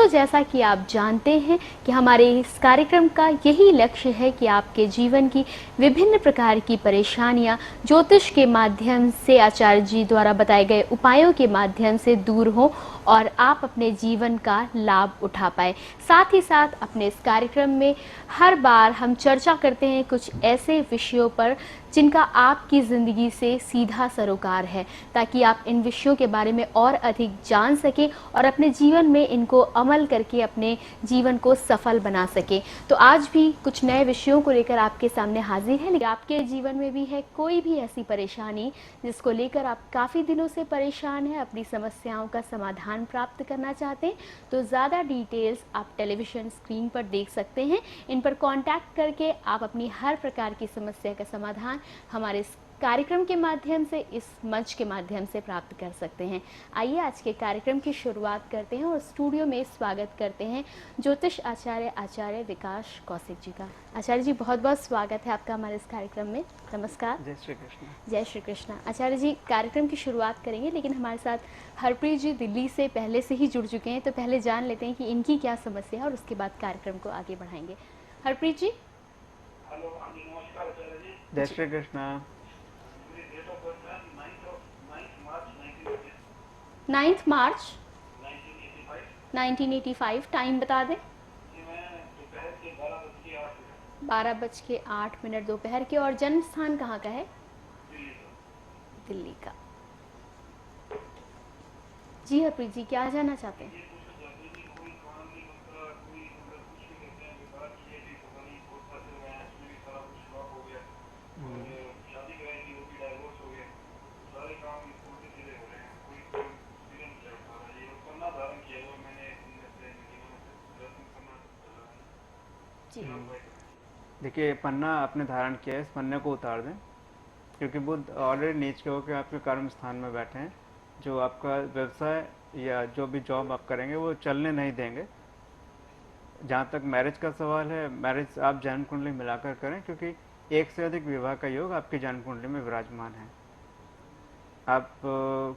दोस्तों, जैसा कि आप जानते हैं कि हमारे इस कार्यक्रम का यही लक्ष्य है कि आपके जीवन की विभिन्न प्रकार की परेशानियां ज्योतिष के माध्यम से आचार्य जी द्वारा बताए गए उपायों के माध्यम से दूर हो और आप अपने जीवन का लाभ उठा पाए। साथ ही साथ अपने इस कार्यक्रम में हर बार हम चर्चा करते हैं कुछ ऐसे विषयों पर जिनका आपकी ज़िंदगी से सीधा सरोकार है, ताकि आप इन विषयों के बारे में और अधिक जान सकें और अपने जीवन में इनको अमल करके अपने जीवन को सफल बना सकें। तो आज भी कुछ नए विषयों को लेकर आपके सामने हाजिर है। लेकिन आपके जीवन में भी है कोई भी ऐसी परेशानी जिसको लेकर आप काफ़ी दिनों से परेशान हैं, अपनी समस्याओं का समाधान प्राप्त करना चाहते हैं, तो ज़्यादा डिटेल्स आप टेलीविज़न स्क्रीन पर देख सकते हैं। इन पर कॉन्टैक्ट करके आप अपनी हर प्रकार की समस्या का समाधान हमारे इस कार्यक्रम के माध्यम से, इस मंच के माध्यम से प्राप्त कर सकते हैं। आइए आज के कार्यक्रम की शुरुआत करते हैं और स्टूडियो में स्वागत करते हैं ज्योतिष आचार्य विकास कौशिक जी का। आचार्य जी, बहुत बहुत स्वागत है आपका हमारे इस कार्यक्रम में। नमस्कार। जय श्री कृष्ण। जय श्री कृष्ण। आचार्य जी, कार्यक्रम की शुरुआत करेंगे, लेकिन हमारे साथ हरप्रीत जी दिल्ली से पहले से ही जुड़ चुके हैं, तो पहले जान लेते हैं कि इनकी क्या समस्या है और उसके बाद कार्यक्रम को आगे बढ़ाएंगे। हरप्रीत जी। हेलो, नमस्कार आचार्य जी। जय श्री कृष्ण। मेरी डेट ऑफ बर्थ है 9 मार्च 1985। 9 मार्च 1985। 1985। टाइम बता दें। जी, मैं दोपहर के 12:08 12:08 दोपहर के। और जन्म स्थान कहाँ का है? दिल्ली का। दिल्ली का। जी हरप्रीत जी, क्या जानना चाहते हैं? ये पूछना चाहते हैं कि कोई काम नहीं बनता, कोई मतलब कुछ भी कहते हैं बेकार किए भी, पता नहीं बहुत पैसे लगाए हैं, उसमें भी सारा कुछ फ्लॉप हो गया और शादी कराई थी वो भी डाइवोर्स हो गया। सारे काम उल्टे सीधे हो रहे हैं, कोई सीधे नहीं चल पा रहा है। ये पन्ना धारण किया हुआ मैंने अपने जीवन में दर्शन करना जी देखिए, पन्ना आपने धारण किया है, इस पन्ने को उतार दें, क्योंकि बुध ऑलरेडी नीच के होकर आपके कर्म स्थान में बैठे हैं। जो आपका व्यवसाय या जो भी जॉब आप करेंगे वो चलने नहीं देंगे। जहाँ तक मैरिज का सवाल है, मैरिज आप जन्म कुंडली मिलाकर करें, क्योंकि एक से अधिक विवाह का योग आपकी जन्म कुंडली में विराजमान है। आप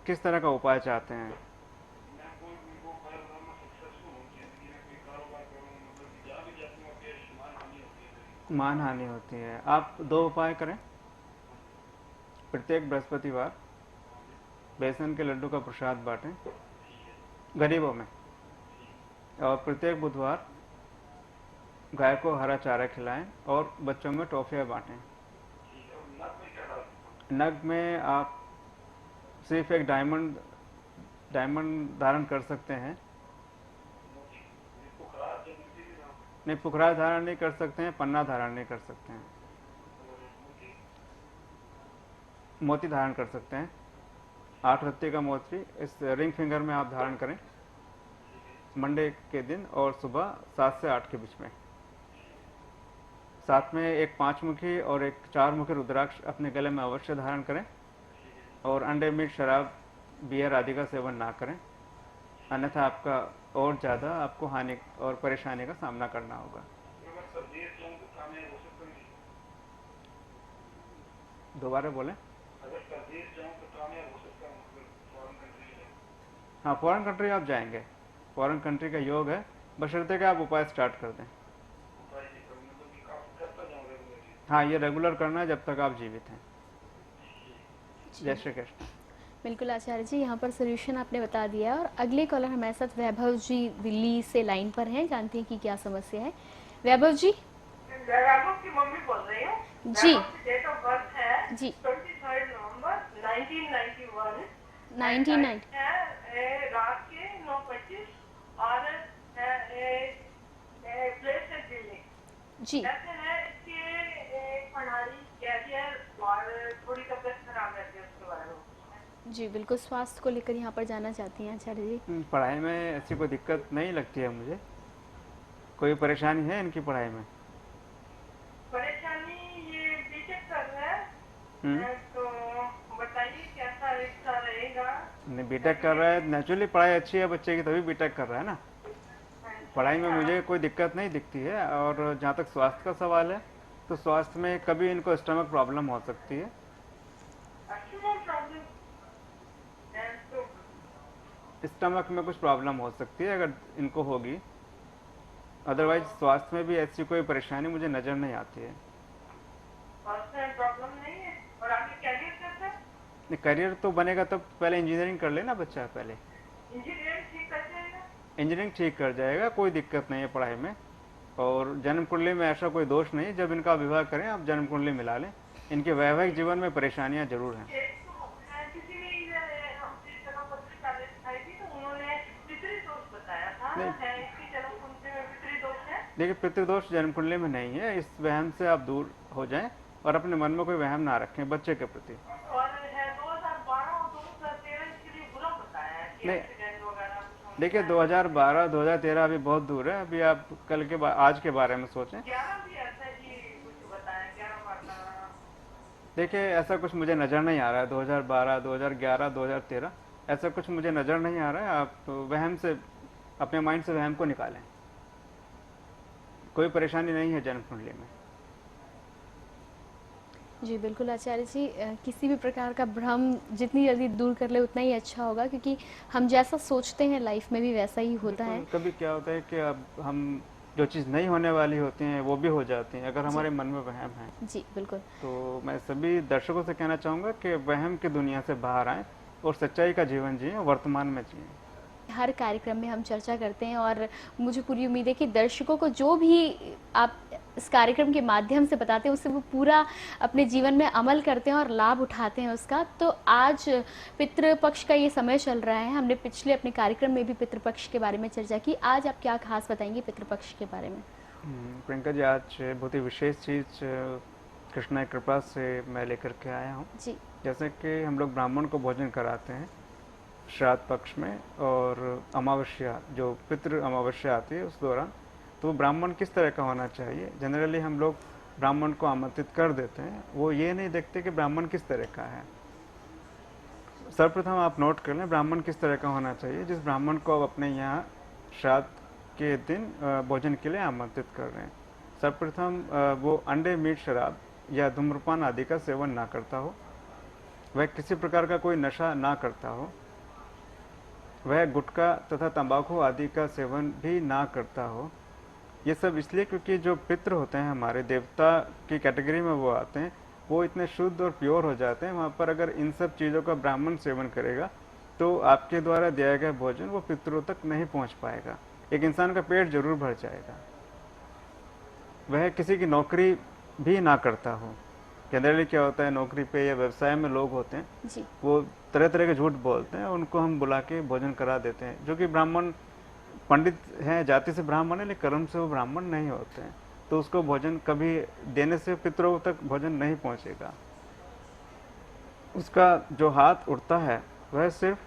किस तरह का उपाय चाहते हैं? मैं कोई वो कर रहा हूँ, सक्सेसफुल हूँ जिंदगी में, कोई कारोबार करूँ, मतलब कि जहाँ भी जाती हूँ अपनी मान हानि होती है मेरी। मान हानि होती है। आप दो उपाय करें। प्रत्येक बृहस्पतिवार बेसन के लड्डू का प्रसाद बांटें गरीबों में, और प्रत्येक बुधवार गाय को हरा चारा खिलाएं और बच्चों में टॉफियाँ बांटें। नग में आप सिर्फ एक डायमंड धारण कर सकते हैं। नहीं, पुखराज धारण नहीं कर सकते हैं, पन्ना धारण नहीं कर सकते हैं। मोती धारण कर सकते हैं। 8 रत्ती का मोती इस रिंग फिंगर में आप धारण करें मंडे के दिन और सुबह 7 से 8 के बीच में। साथ में एक 5 मुखी और एक 4 मुखी रुद्राक्ष अपने गले में अवश्य धारण करें, और अंडे, मीट, शराब, बियर आदि का सेवन ना करें, अन्यथा आपका और ज़्यादा आपको हानि और परेशानी का सामना करना होगा। दोबारा बोलें। हाँ, फॉरेन कंट्री आप जाएंगे, फॉरेन कंट्री का योग है, बशर्ते कि आप उपाय स्टार्ट कर दें। हाँ, ये रेगुलर करना है जब तक आप जीवित हैं। जय श्री कृष्ण। बिल्कुल आचार्य जी, यहाँ पर सोल्यूशन आपने बता दिया। और अगले कॉलर हमारे साथ वैभव जी दिल्ली से लाइन पर हैं, जानते हैं कि क्या समस्या है। वैभव जी। वैभव की मम्मी बोल रही हूँ। जी। डेट ऑफ बर्थ है जी 23 नवंबर 1991। 1990 है रात के 9:25 और प्लेस है दिल्ली। जी। ऐसे है इसके पढ़ाई, कैरियर और थोड़ी तबियत खराब रहती है, उसके बारे में। जी बिल्कुल, स्वास्थ्य को लेकर यहाँ पर जाना चाहती हैं आचार्य जी। पढ़ाई में ऐसी कोई दिक्कत नहीं लगती है मुझे। कोई परेशानी है इनकी पढ़ाई में? परेशानी, ये बीटेक कर रहा है, तो बताइए कैसा रिश्ता रहेगा। नहीं, बीटेक कर रहा है, नेचुरली पढ़ाई अच्छी है बच्चे की, तभी बीटेक कर रहा है ना। पढ़ाई में मुझे कोई दिक्कत नहीं दिखती है। और जहाँ तक स्वास्थ्य का सवाल है, तो स्वास्थ्य में कभी इनको स्टमक प्रॉब्लम हो सकती है। स्टमक में कुछ प्रॉब्लम हो सकती है अगर इनको होगी, अदरवाइज स्वास्थ्य में भी ऐसी कोई परेशानी मुझे नज़र नहीं आती है। और उसमें प्रॉब्लम नहीं है, और आगे कैरियर कैसे है? करियर तो बनेगा तब पहले इंजीनियरिंग कर लेना बच्चा, पहले इंजीनियरिंग ठीक कर जाएगा? इंजीनियरिंग ठीक कर जाएगा, कोई दिक्कत नहीं है पढ़ाई में। और जन्म कुंडली में ऐसा कोई दोष नहीं, जब इनका विवाह करें आप जन्म कुंडली मिला लें। इनके वैवाहिक जीवन में परेशानियां जरूर हैं। किसी ने हमसे चलो पत्रिका दिखाई थी तो उन्होंने पितृ दोष बताया था। नहीं। है इसकी जन्म कुंडली में पितृ दोष है? देखिए, पितृदोष जन्म कुंडली में नहीं है, इस वहम से आप दूर हो जाएं और अपने मन में कोई वहम ना रखें बच्चे के प्रति। और है 2012 और 2013 इसके लिए बुरा बताया है कि नहीं। एक्सीडेंट वगैरह कुछ होना देखिए, 2012 2013 अभी बहुत दूर है, अभी आप कल के आज के बारे में सोचें। 11 भी ऐसा ही कुछ बताया, 11 12। देखिए, ऐसा कुछ मुझे नज़र नहीं आ रहा है, 2012 2011 2013 ऐसा कुछ मुझे नज़र नहीं आ रहा है। आप वहम से, अपने माइंड से वहम को निकालें, कोई परेशानी नहीं है जन्म कुंडली में। जी बिल्कुल आचार्य जी, किसी भी प्रकार का भ्रम जितनी जल्दी दूर कर ले उतना ही अच्छा होगा, क्योंकि हम जैसा सोचते हैं लाइफ में भी वैसा ही होता है। कभी क्या होता है कि अब हम जो चीज़ नहीं होने वाली होती हैं वो भी हो जाती हैं अगर हमारे मन में वहम है। जी बिल्कुल। तो मैं सभी दर्शकों से कहना चाहूँगा कि वहम की दुनिया से बाहर आएं और सच्चाई का जीवन जिएं, वर्तमान में जिएं। हर कार्यक्रम में हम चर्चा करते हैं और मुझे पूरी उम्मीद है कि दर्शकों को जो भी आप इस कार्यक्रम के माध्यम से बताते हैं उससे वो पूरा अपने जीवन में अमल करते हैं और लाभ उठाते हैं उसका। तो आज पितृपक्ष का ये समय चल रहा है, हमने पिछले अपने कार्यक्रम में भी पितृपक्ष के बारे में चर्चा की। आज आप क्या खास बताएंगे पितृपक्ष के बारे में? प्रियंका जी, आज बहुत ही विशेष चीज़ कृष्णा की कृपा से मैं लेकर के आया हूँ। जी। जैसे कि हम लोग ब्राह्मण को भोजन कराते हैं श्राद्ध पक्ष में, और अमावस्या जो पितृ अमावस्या आती है उस दौरान, तो ब्राह्मण किस तरह का होना चाहिए। जनरली हम लोग ब्राह्मण को आमंत्रित कर देते हैं, वो ये नहीं देखते कि ब्राह्मण किस तरह का है। सर्वप्रथम आप नोट कर लें ब्राह्मण किस तरह का होना चाहिए। जिस ब्राह्मण को आप अपने यहाँ श्राद्ध के दिन भोजन के लिए आमंत्रित कर रहे हैं, सर्वप्रथम वो अंडे, मीट, शराब या धूम्रपान आदि का सेवन ना करता हो, वह किसी प्रकार का कोई नशा ना करता हो, वह गुटखा तथा तंबाकू आदि का सेवन भी ना करता हो। ये सब इसलिए क्योंकि जो पितृ होते हैं हमारे देवता की कैटेगरी में वो आते हैं, वो इतने शुद्ध और प्योर हो जाते हैं। वहाँ पर अगर इन सब चीज़ों का ब्राह्मण सेवन करेगा तो आपके द्वारा दिया गया भोजन वो पितरों तक नहीं पहुँच पाएगा। एक इंसान का पेट जरूर भर जाएगा। वह किसी की नौकरी भी ना करता हो। जनरली क्या होता है, नौकरी पे या व्यवसाय में लोग होते हैं जी। वो तरह तरह के झूठ बोलते हैं, उनको हम बुला के भोजन करा देते हैं, जो कि ब्राह्मण पंडित हैं, जाति से ब्राह्मण है लेकिन कर्म से वो ब्राह्मण नहीं होते हैं। तो उसको भोजन कभी देने से पितरों तक भोजन नहीं पहुंचेगा। उसका जो हाथ उठता है वह सिर्फ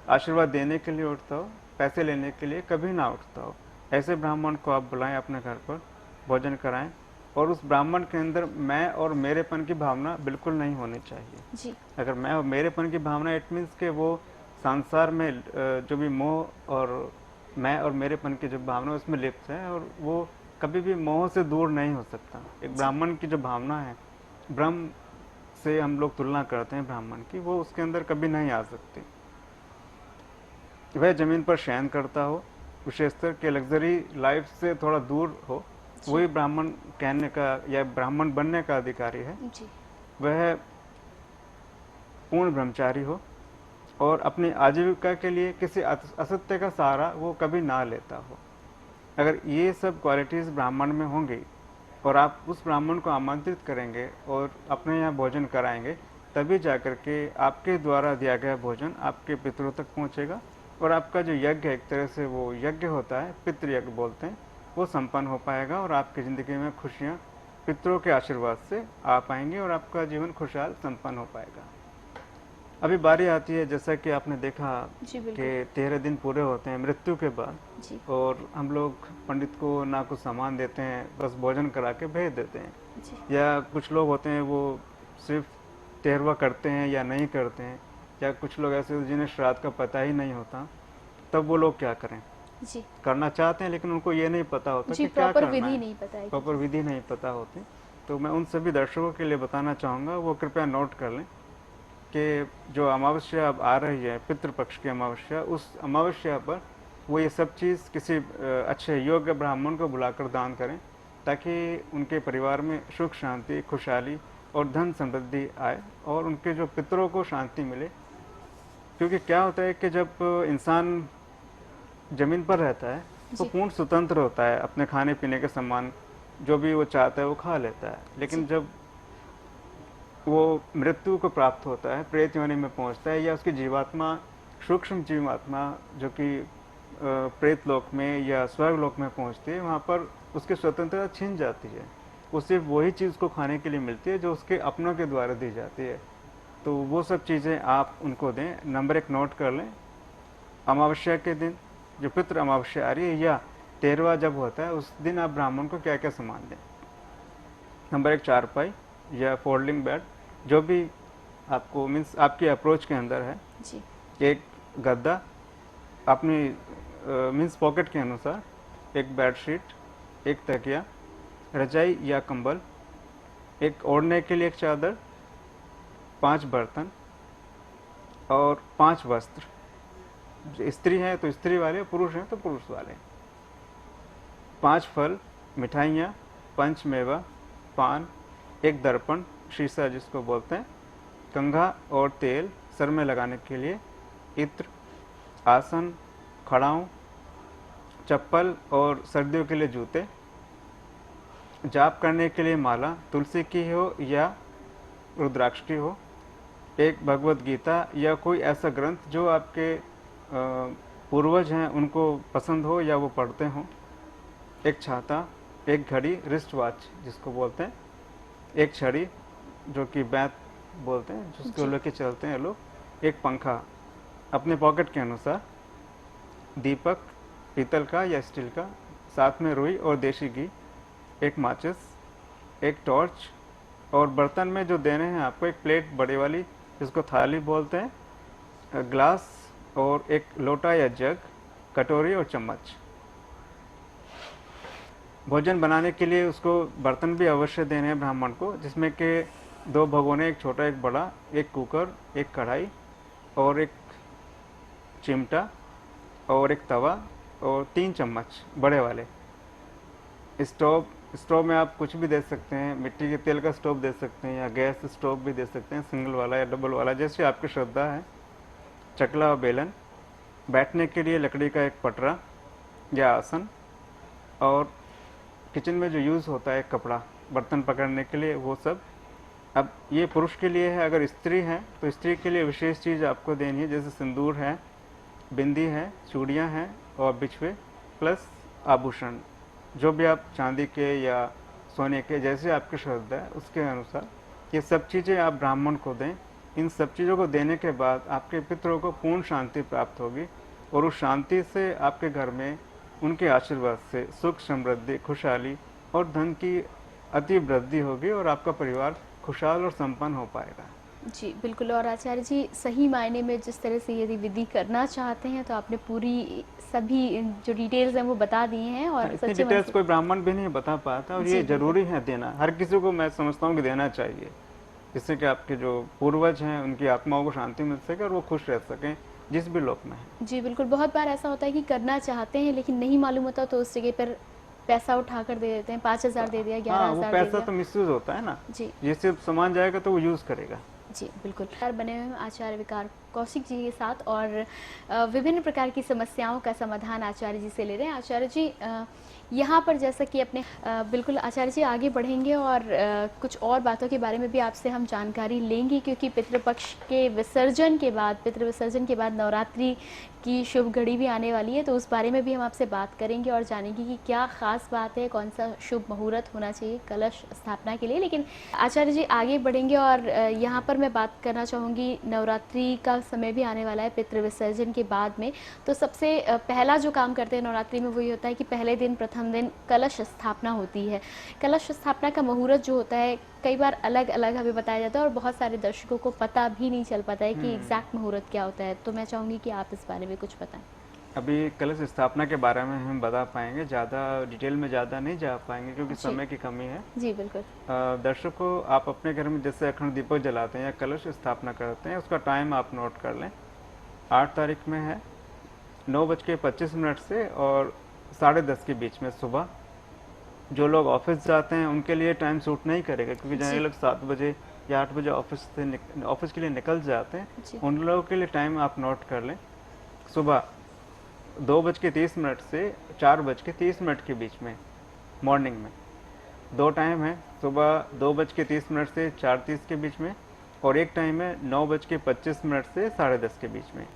आशीर्वाद देने के लिए उठता हो, पैसे लेने के लिए कभी ना उठता हो। ऐसे ब्राह्मण को आप बुलाएं, अपने घर पर भोजन कराएं, और उस ब्राह्मण के अंदर मैं और मेरेपन की भावना बिल्कुल नहीं होनी चाहिए। जी। अगर मैं और मेरेपन की भावना, इट मीन्स के वो संसार में जो भी मोह और मैं और मेरेपन की जो भावना उसमें लिप्त है, और वो कभी भी मोह से दूर नहीं हो सकता। एक ब्राह्मण की जो भावना है, ब्रह्म से हम लोग तुलना करते हैं ब्राह्मण की, वो उसके अंदर कभी नहीं आ सकती। वह जमीन पर शयन करता हो, विशेषतर के लग्जरी लाइफ से थोड़ा दूर हो, वही ब्राह्मण कहने का या ब्राह्मण बनने का अधिकारी है। जी। वह पूर्ण ब्रह्मचारी हो और अपनी आजीविका के लिए किसी असत्य का सहारा वो कभी ना लेता हो। अगर ये सब क्वालिटीज़ ब्राह्मण में होंगी और आप उस ब्राह्मण को आमंत्रित करेंगे और अपने यहाँ भोजन कराएंगे, तभी जाकर के आपके द्वारा दिया गया भोजन आपके पितरों तक पहुँचेगा, और आपका जो यज्ञ है, एक तरह से वो यज्ञ होता है, पितृ यज्ञ बोलते हैं, वो संपन्न हो पाएगा, और आपकी ज़िंदगी में खुशियाँ पितरों के आशीर्वाद से आ पाएंगी और आपका जीवन खुशहाल संपन्न हो पाएगा। अभी बारी आती है, जैसा कि आपने देखा कि 13 दिन पूरे होते हैं मृत्यु के बाद, और हम लोग पंडित को ना कुछ सामान देते हैं, बस भोजन करा के भेज देते हैं। या कुछ लोग होते हैं वो सिर्फ 13वां करते हैं या नहीं करते हैं, या कुछ लोग ऐसे जिन्हें श्राद्ध का पता ही नहीं होता, तब वो लोग क्या करें? जी। करना चाहते हैं लेकिन उनको ये नहीं पता होता कि क्या करना है, प्रॉपर विधि नहीं पता होती। तो मैं उन सभी दर्शकों के लिए बताना चाहूँगा, वो कृपया नोट कर लें कि जो अमावस्या अब आ रही है, पितृपक्ष की अमावस्या, उस अमावस्या पर वो ये सब चीज़ किसी अच्छे योग्य ब्राह्मण को बुलाकर दान करें, ताकि उनके परिवार में सुख शांति, खुशहाली और धन समृद्धि आए और उनके जो पितरों को शांति मिले। क्योंकि क्या होता है कि जब इंसान जमीन पर रहता है तो जी। पूर्ण स्वतंत्र होता है, अपने खाने पीने के सामान जो भी वो चाहता है वो खा लेता है। लेकिन जब वो मृत्यु को प्राप्त होता है, प्रेत योनि में पहुंचता है, या उसकी जीवात्मा, सूक्ष्म जीवात्मा जो कि प्रेत लोक में या स्वर्ग लोक में पहुंचती है, वहाँ पर उसकी स्वतंत्रता छिन जाती है। वो सिर्फ वही चीज़ को खाने के लिए मिलती है जो उसके अपनों के द्वारा दी जाती है। तो वो सब चीज़ें आप उनको दें। नंबर 1 नोट कर लें, अमावस्या के दिन जो पितृ अमावस्या आ रही है या 13वां जब होता है, उस दिन आप ब्राह्मण को क्या क्या सामान दें। नंबर 1 चारपाई या फोल्डिंग बेड, जो भी आपको मीन्स आपकी अप्रोच के अंदर है। जी। एक गद्दा अपनी मीन्स पॉकेट के अनुसार, एक बेडशीट, एक तकिया, रजाई या कंबल, एक ओढ़ने के लिए एक चादर, 5 बर्तन और 5 वस्त्र। स्त्री है तो स्त्री वाले, पुरुष हैं तो पुरुष वाले। 5 फल, मिठाइयाँ, पंचमेवा, पान, एक दर्पण, शीशा जिसको बोलते हैं, कंघा और तेल सर में लगाने के लिए, इत्र, आसन, खड़ाऊँ, चप्पल और सर्दियों के लिए जूते, जाप करने के लिए माला, तुलसी की हो या रुद्राक्ष की हो, एक भगवत गीता या कोई ऐसा ग्रंथ जो आपके पूर्वज हैं उनको पसंद हो या वो पढ़ते हों, एक छाता, एक घड़ी, रिस्ट वॉच जिसको बोलते हैं, एक छड़ी जो कि बैत बोलते हैं, जिसको लेके चलते हैं लोग, एक पंखा अपने पॉकेट के अनुसार, दीपक पीतल का या स्टील का, साथ में रुई और देसी घी, एक माचिस, एक टॉर्च, और बर्तन में जो देने हैं आपको, एक प्लेट बड़ी वाली जिसको थाली बोलते हैं, ग्लास और एक लोटा या जग, कटोरी और चम्मच। भोजन बनाने के लिए उसको बर्तन भी अवश्य देने हैं ब्राह्मण को, जिसमें कि 2 भगोने, एक छोटा एक बड़ा, एक कुकर, एक कढ़ाई और एक चिमटा और एक तवा और 3 चम्मच बड़े वाले। स्टोव में आप कुछ भी दे सकते हैं, मिट्टी के तेल का स्टोव दे सकते हैं या गैस स्टोव भी दे सकते हैं, सिंगल वाला या डबल वाला, जैसे आपकी श्रद्धा है। चकला और बेलन, बैठने के लिए लकड़ी का एक पटरा या आसन, और किचन में जो यूज़ होता है कपड़ा बर्तन पकड़ने के लिए, वो सब। अब ये पुरुष के लिए है, अगर स्त्री है तो स्त्री के लिए विशेष चीज़ आपको देनी है, जैसे सिंदूर है, बिंदी है, चूड़ियाँ हैं और बिछुए, प्लस आभूषण जो भी आप चांदी के या सोने के, जैसे आपकी श्रद्धा है उसके अनुसार ये सब चीज़ें आप ब्राह्मण को दें। इन सब चीज़ों को देने के बाद आपके पितरों को पूर्ण शांति प्राप्त होगी और उस शांति से आपके घर में उनके आशीर्वाद से सुख, समृद्धि, खुशहाली और धन की अति वृद्धि होगी और आपका परिवार खुशहाल और संपन्न हो पाएगा। जी बिल्कुल। और आचार्य जी, सही मायने में जिस तरह से यदि विधि करना चाहते हैं तो आपने पूरी सभी जो डिटेल्स हैं वो बता दी हैं, और इतनी सच्चे मन डिटेल्स से कोई ब्राह्मण भी नहीं बता पाता, और जी, ये बिल्कुल। जरूरी है देना, हर किसी को मैं समझता हूँ कि देना चाहिए, जिससे कि आपके जो पूर्वज हैं उनकी आत्माओं को शांति मिल सके और वो खुश रह सकें जिस भी लोक में है। जी बिल्कुल। बहुत बार ऐसा होता है कि करना चाहते हैं लेकिन नहीं मालूम होता, तो उस जगह पर पैसा उठा कर दे देते हैं, 5,000 दे दिया, हाँ, वो 11,000 दे पैसा दिया। तो मिसयूज होता है ना, जी ये सिर्फ सामान जाएगा तो वो यूज करेगा। जी बिल्कुल। बने हुए हैं आचार्य विकार कौशिक जी के साथ, और विभिन्न प्रकार की समस्याओं का समाधान आचार्य जी से ले रहे हैं। आचार्य जी, यहाँ पर जैसा कि अपने बिल्कुल आचार्य जी आगे बढ़ेंगे और कुछ और बातों के बारे में भी आपसे हम जानकारी लेंगे, क्योंकि पितृपक्ष के विसर्जन के बाद, पितृ विसर्जन के बाद नवरात्रि की शुभ घड़ी भी आने वाली है, तो उस बारे में भी हम आपसे बात करेंगे और जानेंगे कि क्या ख़ास बात है, कौन सा शुभ मुहूर्त होना चाहिए कलश स्थापना के लिए। लेकिन आचार्य जी आगे बढ़ेंगे और यहाँ पर मैं बात करना चाहूँगी, नवरात्रि का समय भी आने वाला है पितृ विसर्जन के बाद में, तो सबसे पहला जो काम करते हैं नवरात्रि में वो ये होता है कि पहले दिन, प्रथम दिन कलश स्थापना होती है। कलश स्थापना का मुहूर्त जो होता है कई बार अलग अलग हमें बताया जाता है और बहुत सारे दर्शकों को पता भी नहीं चल पाता है कि एग्जैक्ट मुहूर्त क्या होता है, तो मैं चाहूँगी कि आप इस बारे में कुछ बताएं। अभी कलश स्थापना के बारे में हम बता पाएंगे, ज़्यादा डिटेल में ज़्यादा नहीं जा पाएंगे क्योंकि जी। समय की कमी है। जी बिल्कुल। दर्शकों, आप अपने घर में जैसे अखंड दीपक जलाते हैं या कलश स्थापना करते हैं, उसका टाइम आप नोट कर लें। 8 तारीख में है 9:25 से और 10:30 के बीच में सुबह। जो लोग ऑफिस जाते हैं उनके लिए टाइम सूट नहीं करेगा क्योंकि जी। जहाँ लोग 7 बजे या 8 बजे ऑफिस के लिए निकल जाते जी। हैं, उन लोगों के लिए टाइम आप नोट कर लें। सुबह 2:30 से 4:30 के बीच में, मॉर्निंग में 2 टाइम है। सुबह 2:30 से 4:30 के बीच में, और एक टाइम है 9:25 से 10:30 के बीच में।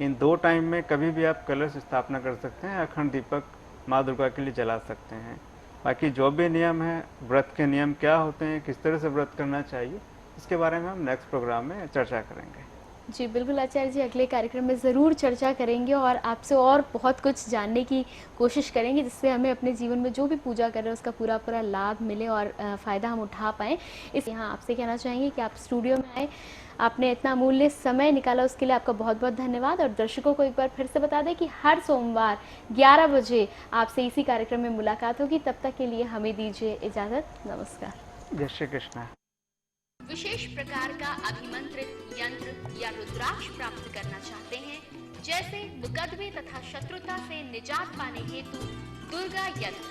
इन 2 टाइम में कभी भी आप कलश स्थापना कर सकते हैं, अखंड दीपक माँ दुर्गा के लिए जला सकते हैं। बाकी जो भी नियम है, व्रत के नियम क्या होते हैं, किस तरह से व्रत करना चाहिए, इसके बारे में हम नेक्स्ट प्रोग्राम में चर्चा करेंगे। जी बिल्कुल आचार्य जी, अगले कार्यक्रम में ज़रूर चर्चा करेंगे और आपसे और बहुत कुछ जानने की कोशिश करेंगे, जिससे हमें अपने जीवन में जो भी पूजा कर रहे हैं उसका पूरा पूरा लाभ मिले और फ़ायदा हम उठा पाएँ। इस यहाँ आपसे कहना चाहेंगे कि आप स्टूडियो में आए, आपने इतना अमूल्य समय निकाला, उसके लिए आपका बहुत बहुत धन्यवाद। और दर्शकों को एक बार फिर से बता दें कि हर सोमवार 11 बजे आपसे इसी कार्यक्रम में मुलाकात होगी। तब तक के लिए हमें दीजिए इजाज़त। नमस्कार। जय श्री कृष्ण। विशेष प्रकार का अभिमंत्रित यंत्र या रुद्राक्ष प्राप्त करना चाहते हैं, जैसे मुकदमे तथा शत्रुता से निजात पाने हेतु दुर्गा यंत्र,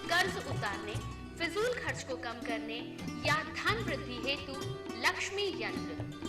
कर्ज उतारने, फिजूल खर्च को कम करने या धन वृद्धि हेतु लक्ष्मी यंत्र,